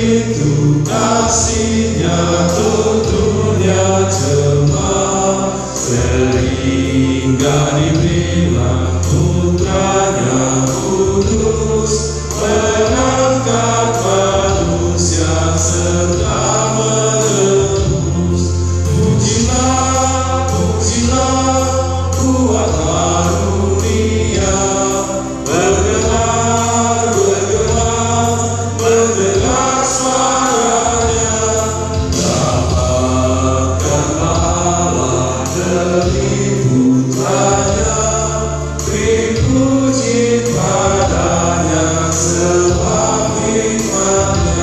begitu kasihnya untuk dunia cemar, sehingga diberilah putranya kudus, mengangkat manusia serta menebus. Pujilah, pujilah, buat karunia, bergelar, bergelar, mendengar suaranya. Dapatkanlah Allah demi putranya, beri puji padanya sebab hikmatnya.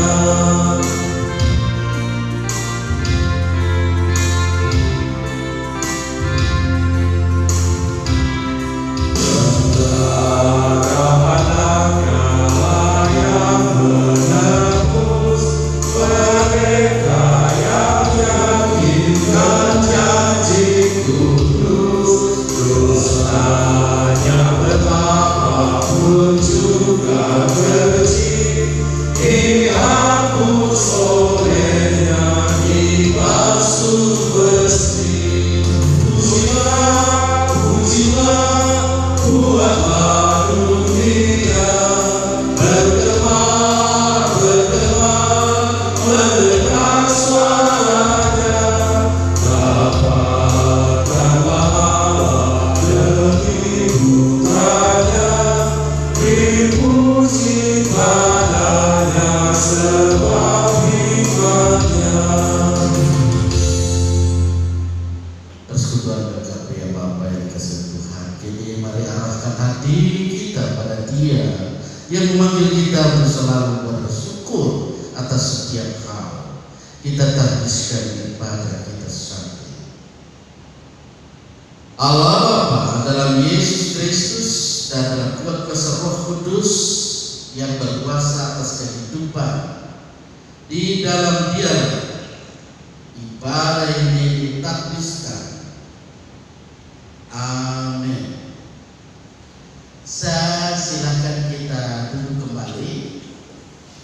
Persekutuan berkat ya Bapa yang dikasihi Tuhan, kini mari arahkan hati kita pada Dia yang memanggil kita untuk selalu bersyukur atas setiap hal. Kita tahbiskan ibadah kita sampai Allah Bapa dalam Yesus Kristus dan dalam kuasa Roh Kudus yang berkuasa atas kehidupan di dalam Dia. Ibadah ini ditakbiskan. Amin. Saya silakan kita duduk kembali.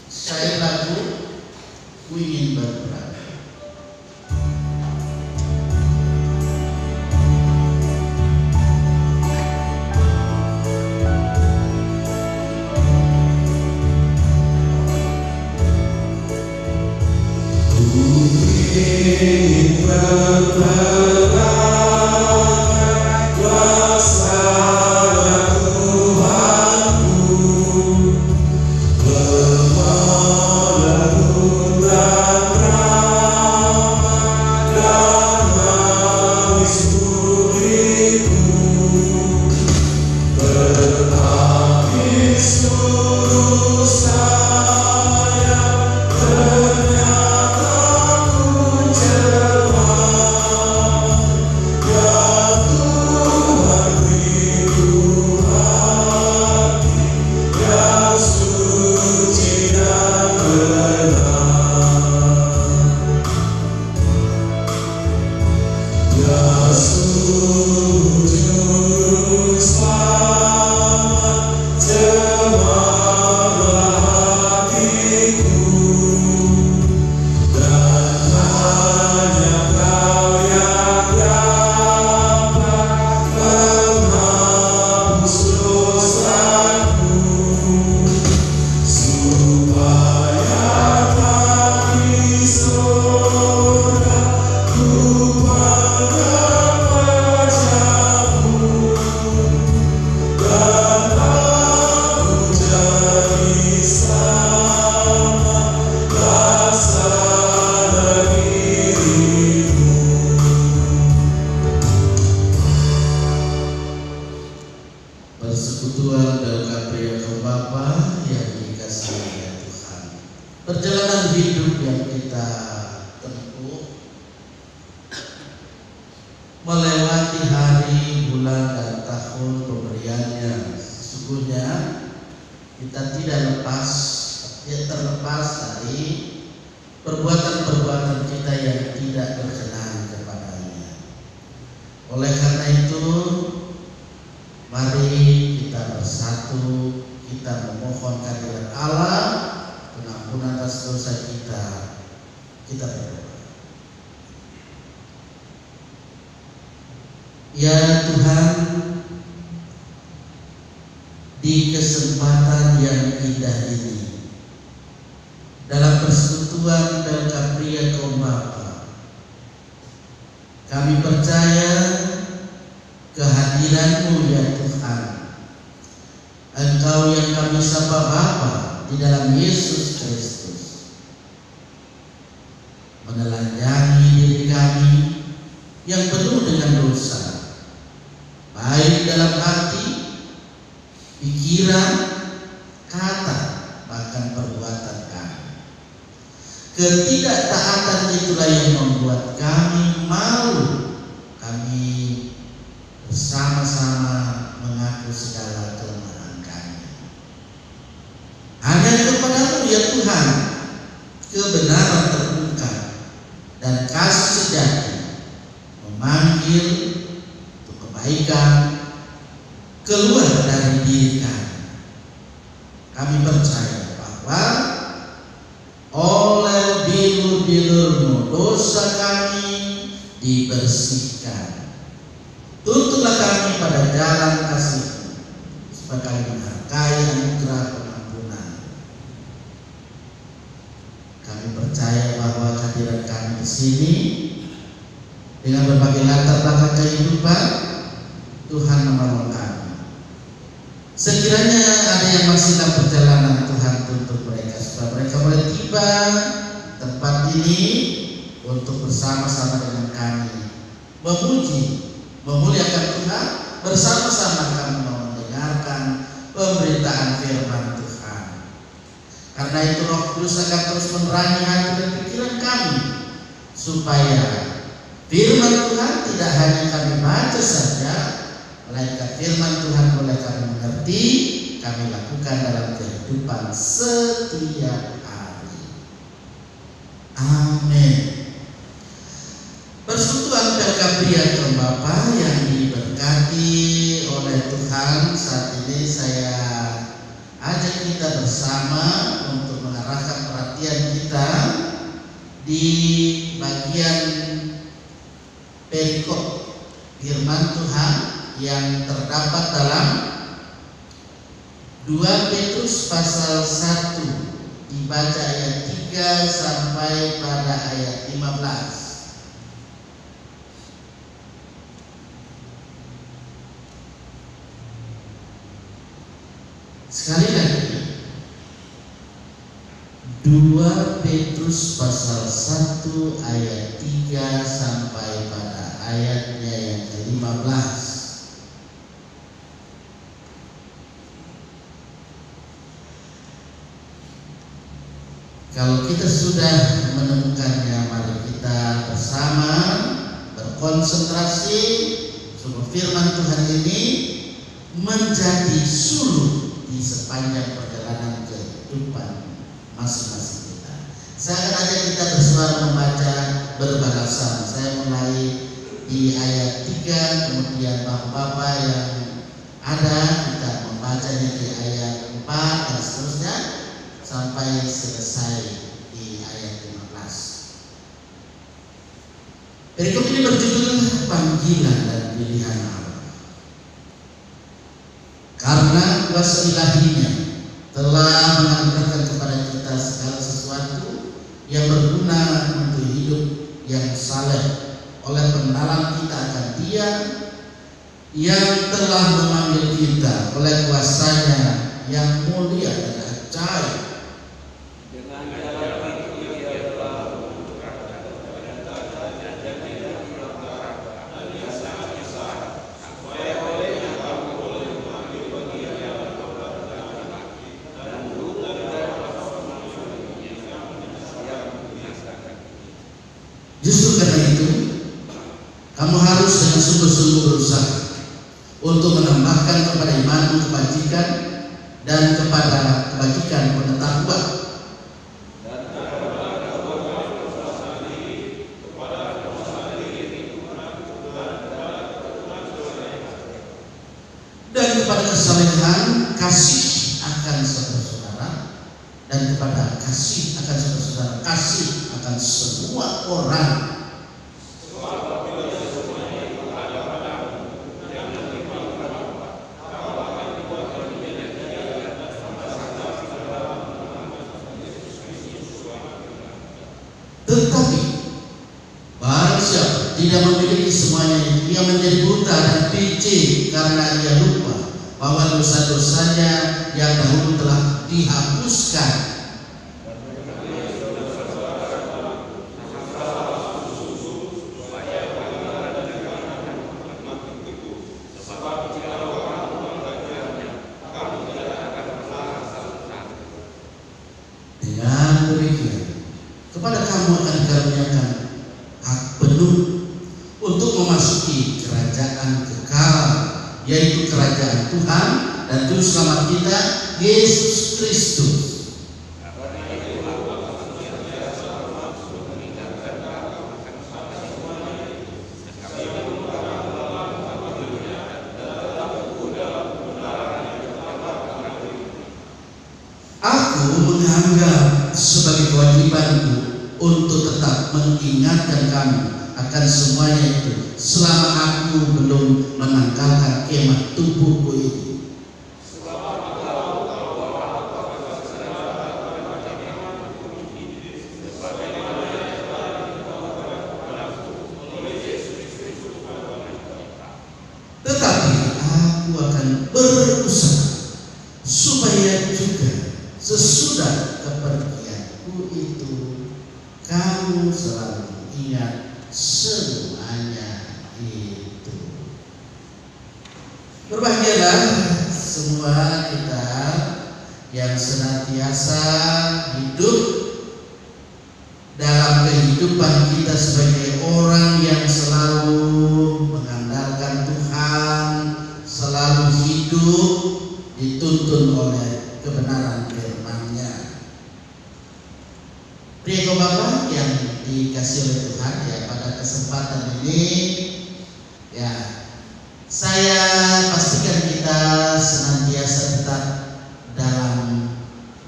Saya lagu Ku Ingin Berperang. Ku ingin berperang, persekutuan dalam karya Bapa yang dikasihi ya Tuhan. Perjalanan hidup yang kita tempuh melewati hari, bulan, dan tahun pemberiannya, sesungguhnya kita tidak terlepas dari perbuatan-perbuatan kita yang tidak berkenan kepadanya. Oleh karena itu, mari kita bersatu, kita memohon kehadirat Allah, pengampunan atas dosa kita. Kita berdoa. Ya Tuhan, di kesempatan yang indah ini, dalam persekutuan Del Capria kaum Bapa, kami percaya kehadiran-Mu ya Tuhan. Engkau yang kami sapa Bapa di dalam Yesus Kristus, menelanjangi diri kami yang penuh dengan dosa, baik dalam hati, pikiran, kata, bahkan perbuatan kami. Ketidaktaatan itulah yang membuat kami malu. Kami bersama-sama mengaku segala kelemahan kami. Hanya kepada-Mu ya Tuhan kebenaran terbuka dan kasih sejati memanggil untuk kebaikan keluar dari diri kami. Kami percaya bahwa oleh bilur-bilur-Mu dosa kami dibersihkan. Tuntunlah kami pada jalan kasih-Mu, supaya kami menghargai anugerah pengampunan. Kami percaya bahwa kehadiran kami di sini dengan berbagai latar belakang kehidupan, Tuhan menolong kami. Sekiranya ada yang masih dalam perjalanan, Tuhan tuntun mereka supaya mereka boleh tiba tempat ini untuk bersama-sama dengan kami memuji, memuliakan Tuhan. Bersama-sama kami mau mendengarkan pemberitaan firman Tuhan. Karena itu Roh Kudus akan terus menerangi hati dan pikiran kami, supaya firman Tuhan tidak hanya kami baca saja, melainkan firman Tuhan boleh kami mengerti, kami lakukan dalam kehidupan setiap hari. Amin. Persekutuan Del Capria kaum Bapa yang diberkati oleh Tuhan, saat ini saya ajak kita bersama untuk mengarahkan perhatian kita di bagian perikop firman Tuhan yang terdapat dalam 2 Petrus pasal 1, dibaca ayat 3 sampai pada ayat 15. Sekali lagi, 2 Petrus pasal 1 ayat 3 sampai pada ayatnya yang ke-15. Kalau kita sudah menemukannya, mari kita bersama berkonsentrasi supaya firman Tuhan ini menjadi suluh di sepanjang perjalanan kehidupan masing-masing kita. Saya akan ajak kita bersuara membaca berbalasan. Saya mulai di ayat 3, kemudian bapak-bapak yang ada kita membacanya di ayat 4 dan seterusnya sampai selesai di ayat 15. Perikop ini berjudul panggilan dan pilihan Allah. Karena kuasa ilahinya telah menganugerahkan kepada kita segala sesuatu yang berguna untuk hidup yang saleh oleh pengenalan kita akan Dia yang telah memanggil kita oleh kuasanya yang mulia dan ajaib. Justru karena itu, kamu harus dengan sungguh-sungguh berusaha untuk menambahkan kepada imanmu kebajikan dan kepada kebajikan pengetahuan. Dan kepada kesalehan kasih akan saudara-saudara, dan kepada kasih akan orang. Tetapi barang siapa tidak memiliki semuanya itu, ia menjadi buta dan picik karena ia lupa bahwa dosa-dosanya yang dahulu telah dihapuskan. Dengan demikian, kepada kamu akan dikaruniakan hak penuh untuk memasuki kerajaan kekal, yaitu kerajaan Tuhan dan Juru Selamat kita, Yesus Kristus. Aku menganggap sebagai kewajibanku untuk tetap mengingatkan kamu akan semuanya itu selama aku belum menanggalkan kemah tubuhku ini. Tetapi aku akan berusaha supaya juga sesudah kepergianku itu kamu selalu ingat semuanya itu. Berbahagialah semua kita yang senantiasa hidup dalam kehidupan kita sebagai orang yang selalu mengandalkan Tuhan, selalu hidup dituntun oleh kebenaran firman-Nya. Pria Bapak yang dikasih oleh Tuhan, ya, pada kesempatan ini ya saya pastikan kita senantiasa tetap dalam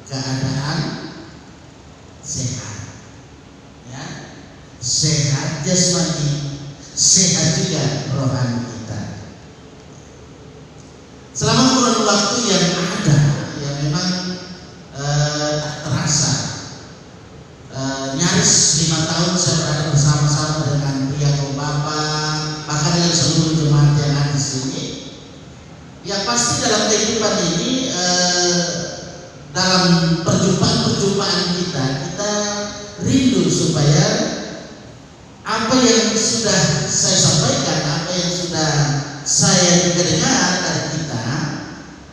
keadaan sehat, ya, sehat jasmani, sehat juga rohani kita. Selama kurun waktu yang ada, ya memang tak terasa, nyaris 5 tahun saya berada bersama-sama dengan pria Bapak, bahkan dengan seluruh jemaat yang ada di sini. Yang pasti dalam kehidupan ini, dalam perjumpaan-perjumpaan kita rindu supaya apa yang sudah saya sampaikan, apa yang sudah saya juga dengar dari kita,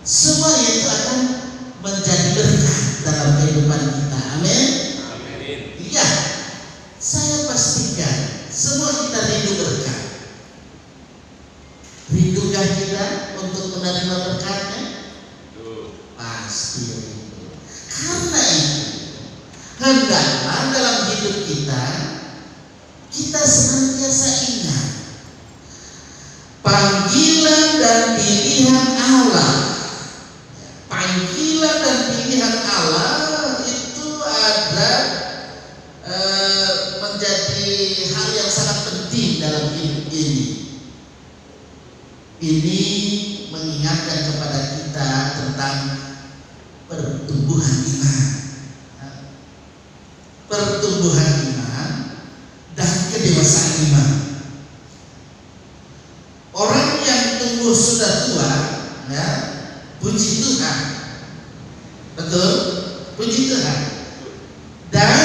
semua itu akan menjadi berkah dalam kehidupan kita. Amin. Iya, saya pastikan semua kita rindu berkah. Rindukah kita untuk menerima berkatnya? Pasti rindu. Karena itu, hendaklah dalam hidup kita senantiasa ingat panggilan dan pilihan Allah. Panggilan dan pilihan Allah itu ada menjadi hal yang sangat penting dalam hidup ini. Ini mengingatkan kepada kita tentang pertumbuhan iman, pertumbuhan iman dan kedewasaan iman. Orang yang tumbuh sudah tua, ya, puji Tuhan, betul, puji Tuhan. Dan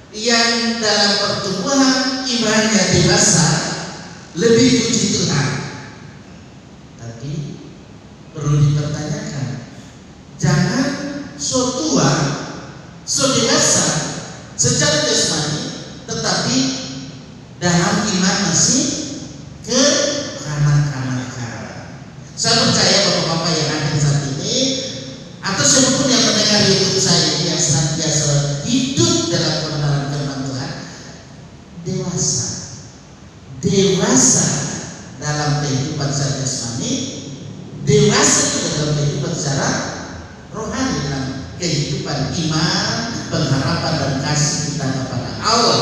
yang dalam pertumbuhan imannya dewasa, lebih puji Tuhan. Tapi perlu dipertanyakan, jangan so tua, so dewasa secara jasmani, tetapi dalam iman masih kekanak-kanakan. Saya percaya bapak-bapak yang ada di saat ini, atau siapapun yang mendengar YouTube saya yang senantiasa hidup dalam kebenaran firman Tuhan, dewasa dalam kehidupan secara jasmani, dewasa juga dalam kehidupan secara rohani, dalam kehidupan iman, pengharapan dan kasih kita kepada Allah.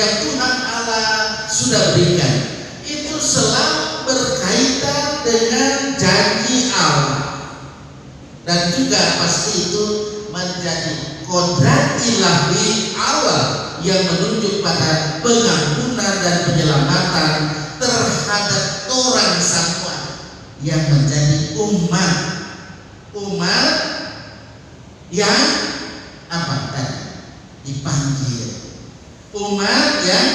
yang Tuhan Allah sudah berikan itu selalu berkaitan dengan janji Allah, dan juga pasti itu menjadi kodrat ilahi Allah yang menunjuk pada pengampunan dan penyelamatan terhadap orang semua yang menjadi umat yang apa tadi dipanggil, umat yang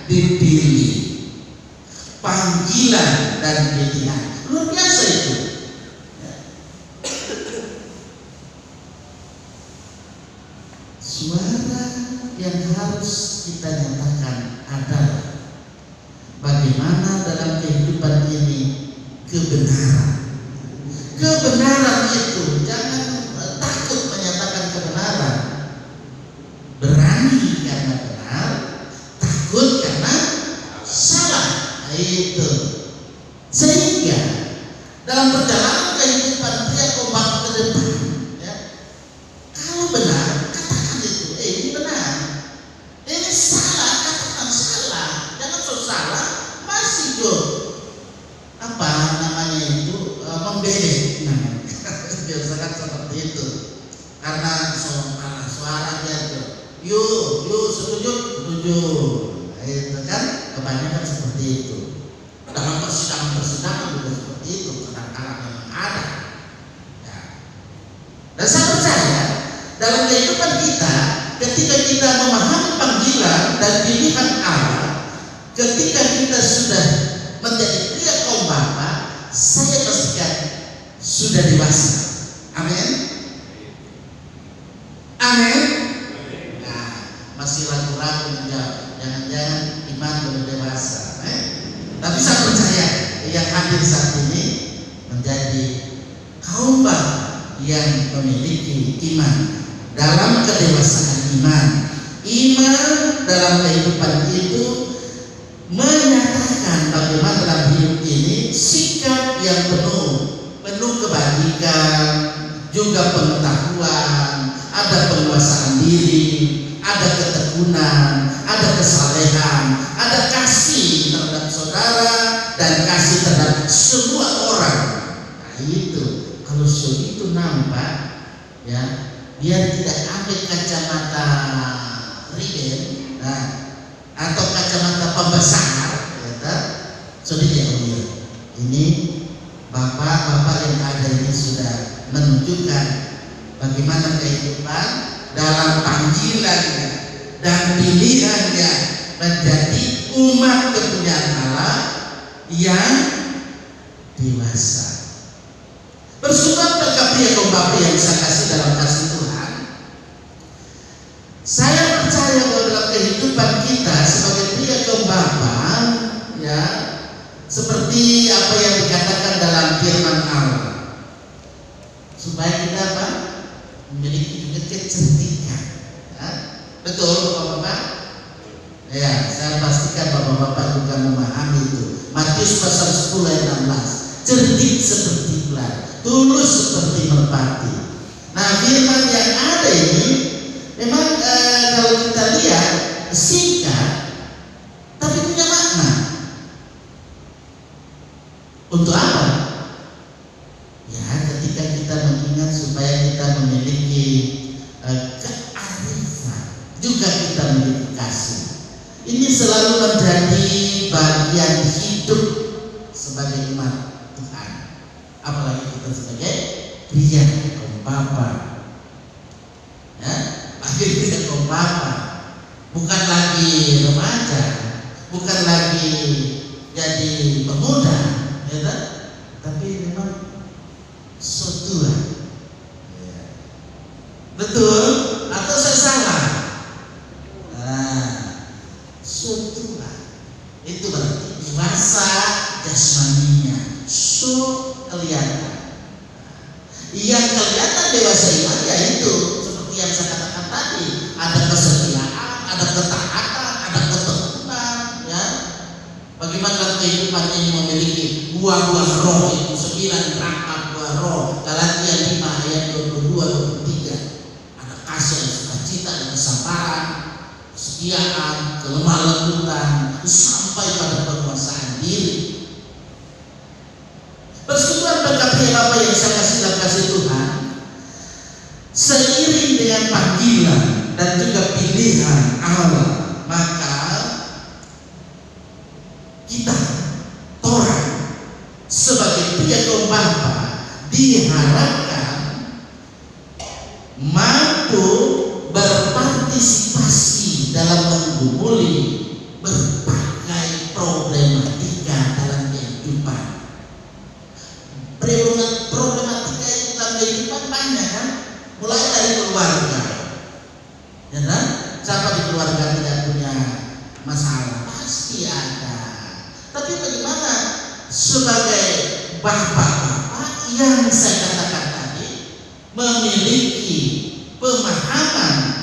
dipilih, panggilan dan pilihan. Luar biasa itu. Suara yang harus kita nyatakan adalah bagaimana dalam kehidupan ini kebenaran. Kebenaran itu jangan takut menyatakan kebenaran. Berani karena benar, takut karena salah. Itu sehingga dalam perjalanan kehidupan pria kompak ke depan, ya, kalau benar katakan itu, ini benar. Ini salah, katakan salah. Jangan so salah masih jo apa namanya itu membelek. Biasakan seperti itu. Karena suara dia tuh, yuk setuju. Itu kan kebanyakan seperti itu. Dalam persidangan juga seperti itu, kadang-kadang memang ada. Ya. Dan saya percaya dalam kehidupan kita, ketika kita memahami panggilan dan pilihan Allah, ketika kita sudah menjadi pria kaum bapa, saya pastikan sudah dewasa. Amin. Amin. Nah, masih ragu-ragu menjawab. Jangan-jangan iman belum dewasa. Tapi saya percaya yang hadir saat ini menjadi kaum bapa yang memiliki iman dalam kedewasaan iman. Iman dalam kehidupan itu menyatakan bagaimana dalam hidup ini sikap yang penuh kebajikan, juga pengetahuan, ada penguasaan diri, ada ketekunan, ada kesalehan, ada kasih terhadap saudara dan kasih terhadap semua orang. Nah itu kalau itu nampak, ya, biar tidak ambil kacamata rigen, nah, atau kacamata pembesar, ya, sudah ini bapak-bapak yang ada ini sudah menunjukkan bagaimana kehidupan dalam panggilannya dan pilihannya menjadi umat kepunyaan Allah yang dewasa. Bersyukur bagi pria kaum bapa yang saya kasih dalam kasih Tuhan. Saya percaya bahwa dalam kehidupan kita sebagai pria kaum bapa, ya, seperti apa yang dikatakan dalam firman Allah, supaya kita apa? Memiliki juga kecerdikan. Ya? Betul bapak-bapak? Ya, saya pastikan bapak-bapak juga memahami itu. Matius pasal 10 ayat 16. Cerdik seperti ular, tulus seperti merpati. Nah, firman yang ada ini memang kalau kita lihat singkat tapi punya makna. Untuk apa? Ya, ketika kita mengingat supaya kita memiliki kearifan, juga kita memiliki kasih. Ini selalu menjadi bagian hidup sebagai umat Tuhan. Apalagi kita sebagai pria kaum bapa. Ya, bagi pria kaum bapa, bukan lagi remaja, bukan lagi jadi pemuda, ya, tapi memang sotua. Ya. Betul atau saya salah? Nah, sotua itu berarti dewasa jasmaninya, so kelihatan. Yang kelihatan dewasa iman ya itu seperti yang saya katakan tadi, ada kesetiaan, ada ketaatan, ada ketekunan, ya. Bagaimana dalam kehidupan ini memiliki buah-buah roh itu 9 rangkap buah roh. Galatia 5 ayat 22-23. Ada kasih, ada sukacita, ada kesabaran, kesetiaan, kelemah lembutan, sampai pada penguasaan diri. Persekutuan berkati apa yang saya kasih Tuhan, seiring dengan panggilan dan juga pilihan Allah, maka kita orang sebagai pria kaum Bapa diharapkan mampu berpartisipasi dalam menggumuli berbagai problematika dalam kehidupan. Problematika itu dalam kehidupan banyak kan, mulai dari keluarga, ya kan? Siapa di keluarga tidak punya masalah? Pasti ada. Tapi bagaimana sebagai bapak-bapak yang saya katakan tadi memiliki pemahaman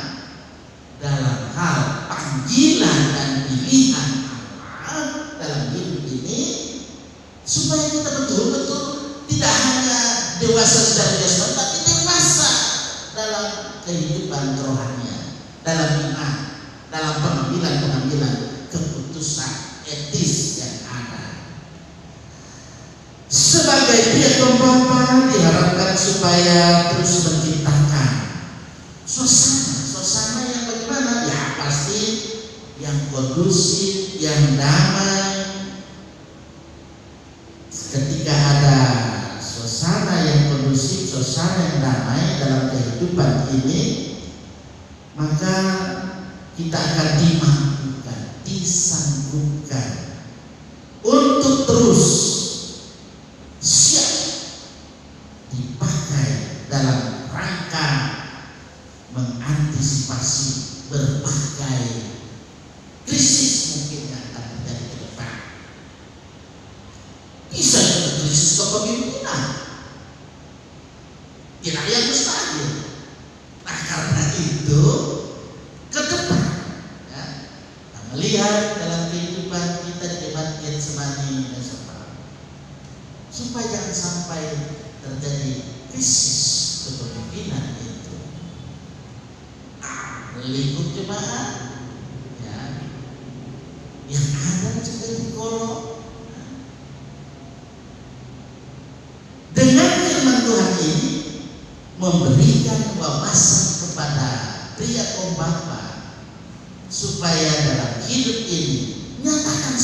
dalam hal panggilan dan pilihan Allah dalam hidup ini, supaya kita betul-betul tidak hanya dewasa secara jasmani, tapi dewasa dalam kehidupan rohaninya, dalam iman, dalam pengambilan keputusan etis yang ada. Sebagai pihak kaum Bapa diharapkan supaya terus menciptakan suasana yang bagaimana? Ya pasti yang kondusif, yang damai. Ketika ada suasana yang kondusif, suasana yang damai dalam kehidupan ini, maka kita akan dimampukan, disanggupkan untuk terus siap dipakai dalam rangka mengantisipasi berbagai krisis mungkin yang akan terjadi ke depan. Bisa juga krisis kepemimpinan, tidak yang mustahil. Nah karena itu ke depan ya, kita melihat dalam kehidupan kita di Jemaat Getsemani supaya jangan sampai terjadi krisis kepemimpinan itu. Lingkup jemaat ya, yang ada juga di kolom. Dengan firman Tuhan ini memberikan wawasan kepada pria kaum Bapa supaya dalam hidup ini nyatakan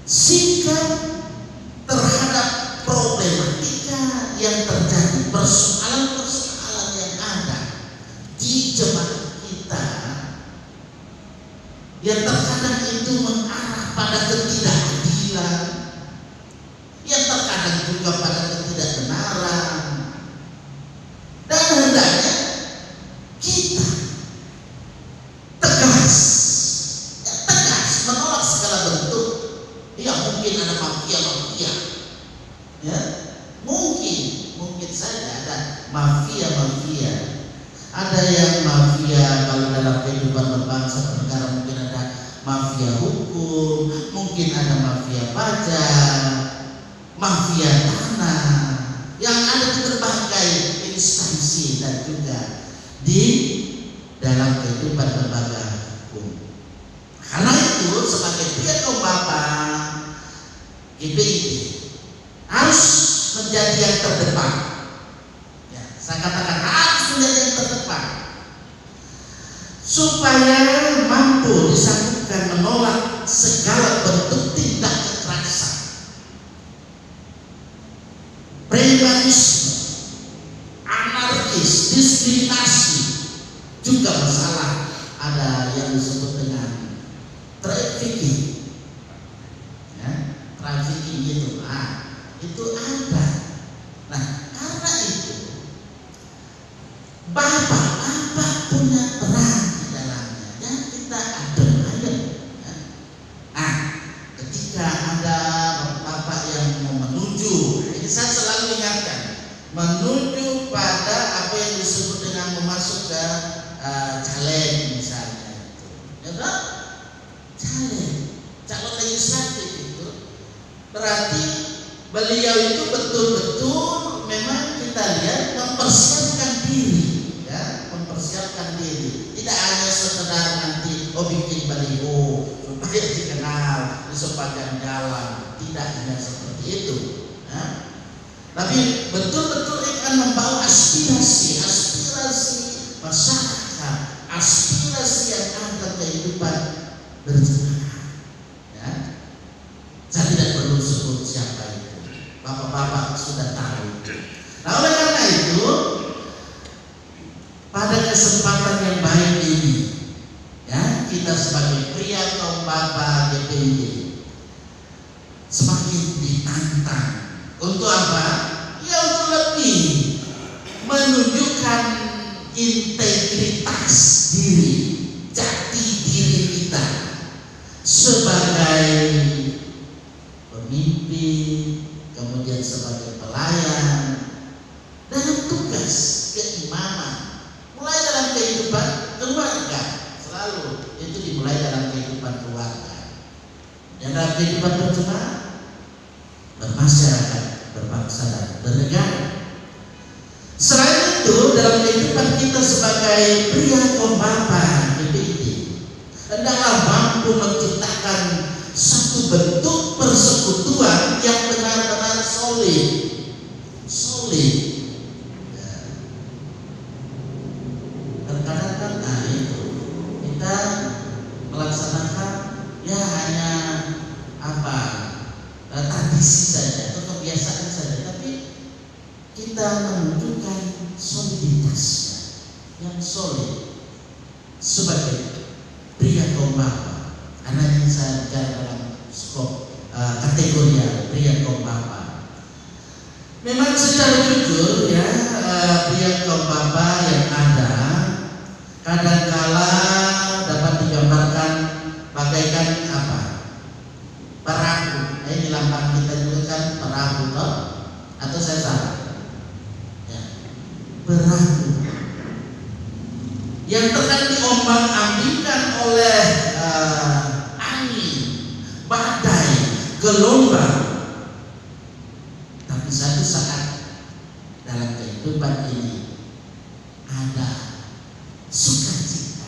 sikap terhadap problematika yang terjadi, persoalan-persoalan yang ada di jemaat kita yang terkadang itu mengarah pada ketidakadilan, yang terkadang juga pada ketidakbenaran, dan hendaknya kita tegas menolak segala bentuk. Ya mungkin ada mafia, ya mungkin saja ada mafia. Ada yang mafia kalau dalam kehidupan berbangsa bernegara, mungkin ada mafia hukum, mungkin ada mafia pajak, mafia tanah, yang ada di berbagai instansi dan juga di dalam kehidupan lembaga hukum. Karena itu sebagai pihak kaum Bapa, GPIP harus menjadi yang terdepan. Ya, saya katakan harus menjadi yang terdepan supaya mampu disambungkan menolak segala bentuk tindak kekerasan, premanisme, anarkis, diskriminasi, juga masalah ada yang disebut dengan trafficking, ya, trafficking itu ada. Nah, karena itu Bapak punya peran di dalamnya, dan kita adem ayem. Ya. Nah, ketika ada Bapak yang mau menuju, ini saya selalu ingatkan, menuju pada apa yang disebut dengan memasuk ke caleg misalnya, ya kan? Calon legislatif itu berarti beliau itu betul-betul memang kita lihat mempersiapkan diri, ya, tidak hanya sekedar nanti bikin baliho supaya dikenal di sepanjang jalan. Tidak hanya seperti itu, ya. Tapi betul-betul akan membawa aspirasi masyarakat, aspirasi yang ada kehidupan berjemaah. Ya. Saya tidak perlu sebut siapa itu, bapak-bapak sudah tahu. Nah, oleh karena itu, pada kesempatan yang baik ini, ya, kita sebagai pria kaum bapak GPID semakin ditantang untuk apa? Ya, untuk lebih menunjukkan integritas diri, jati diri kita sebagai pemimpin, kemudian sebagai pelayan dalam tugas keimaman, mulai dalam kehidupan keluarga, selalu itu dimulai dalam kehidupan keluarga, dan dalam kehidupan berjemaah, bermasyarakat, berbangsa dan bernegara. Selain itu, dalam kehidupan kita sebagai pria kaum bapa GPID, hendaklah mampu menciptakan satu bentuk persekutuan yang benar-benar solid. Ya. Terkadang itu kita melaksanakan ya hanya tradisi saja atau kebiasaan saja, tapi kita menunjukkan soliditasnya yang solid sebagai pria kaum bapa. Karena ini saya bicara dalam skop kategori pria kaum bapa. Memang secara jujur ya, pria kaum bapa yang ada kadangkala dapat digambarkan bagaikan perahu. Ini lambang kita juga kan perahu, toh? Atau saya salah? Ya, perahu yang terkadang diombang-ambingkan oleh angin, badai, gelombang. Tapi satu saat dalam kehidupan ini ada sukacita.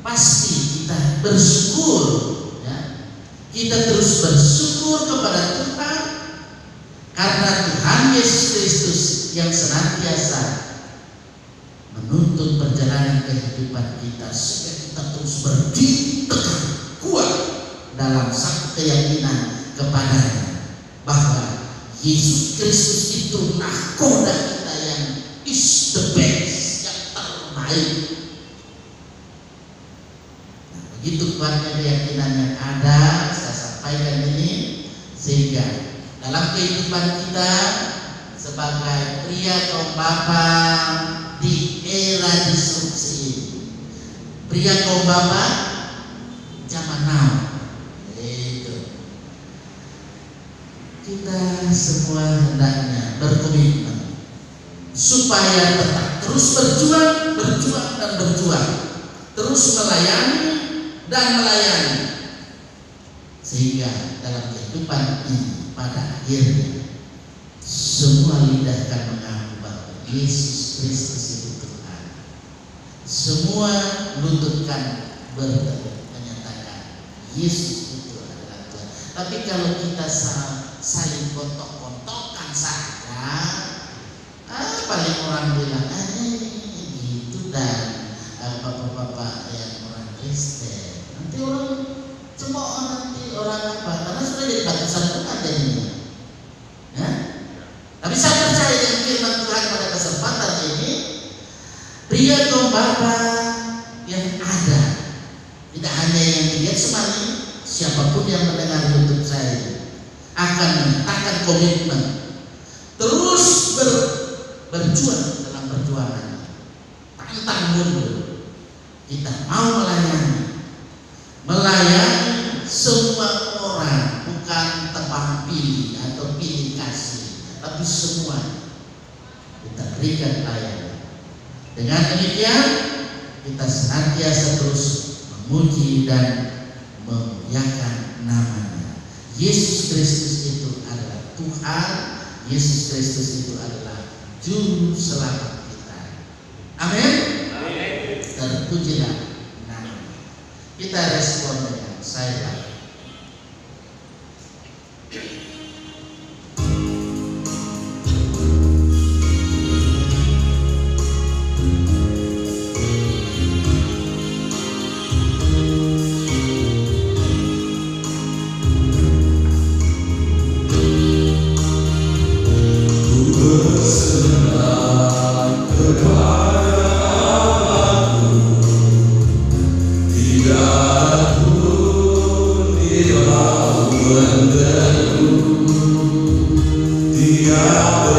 Pasti kita bersyukur, ya. Kita terus bersyukur kepada Tuhan karena Tuhan Yesus Kristus yang senantiasa menuntun perjalanan kehidupan kita sehingga kita terus berdiri tegak kuat dalam satu keyakinan kepadanya bahwa Yesus Kristus itu nahkoda kita yang is the best, yang terbaik. Nah, begitu kuatnya keyakinan yang ada, saya sampaikan ini sehingga dalam kehidupan kita sebagai pria kaum bapa di era disrupsi ini, pria kaum bapa zaman now, itu kita semua hendaknya berkomitmen supaya tetap terus berjuang dan berjuang, terus melayani sehingga dalam kehidupan ini pada akhirnya semua lidah akan mengaku bahwa Yesus Kristus itu Tuhan. Semua lutut kan menyatakan Yesus itu adalah Tuhan. Tapi kalau kita saling kontok-kontokan saja, paling orang bilang gitu, dan bapak-bapak yang orang Kristen nanti orang cemooh, nanti orang karena sudah jadi batasan Tuhan jadinya. Ya? Tapi saya percaya dengan firman Tuhan pada kesempatan ini, pria kaum bapa yang ada, tidak hanya yang dilihat semari, siapapun yang mendengar YouTube saya akan menyatakan komitmen terus berjuang dalam perjuangan, pantang mundur. Kita mau melayani semua orang, bukan tebang pilih atau pilih kasih, tapi semua kita berikan layanan. Dengan demikian kita senantiasa terus memuji dan memuliakan nama-Nya. Yesus Kristus itu adalah Tuhan, Yesus Kristus itu adalah Juru Selamat kita. Amin. Terpujilah Kita respon dengan silent. Tiada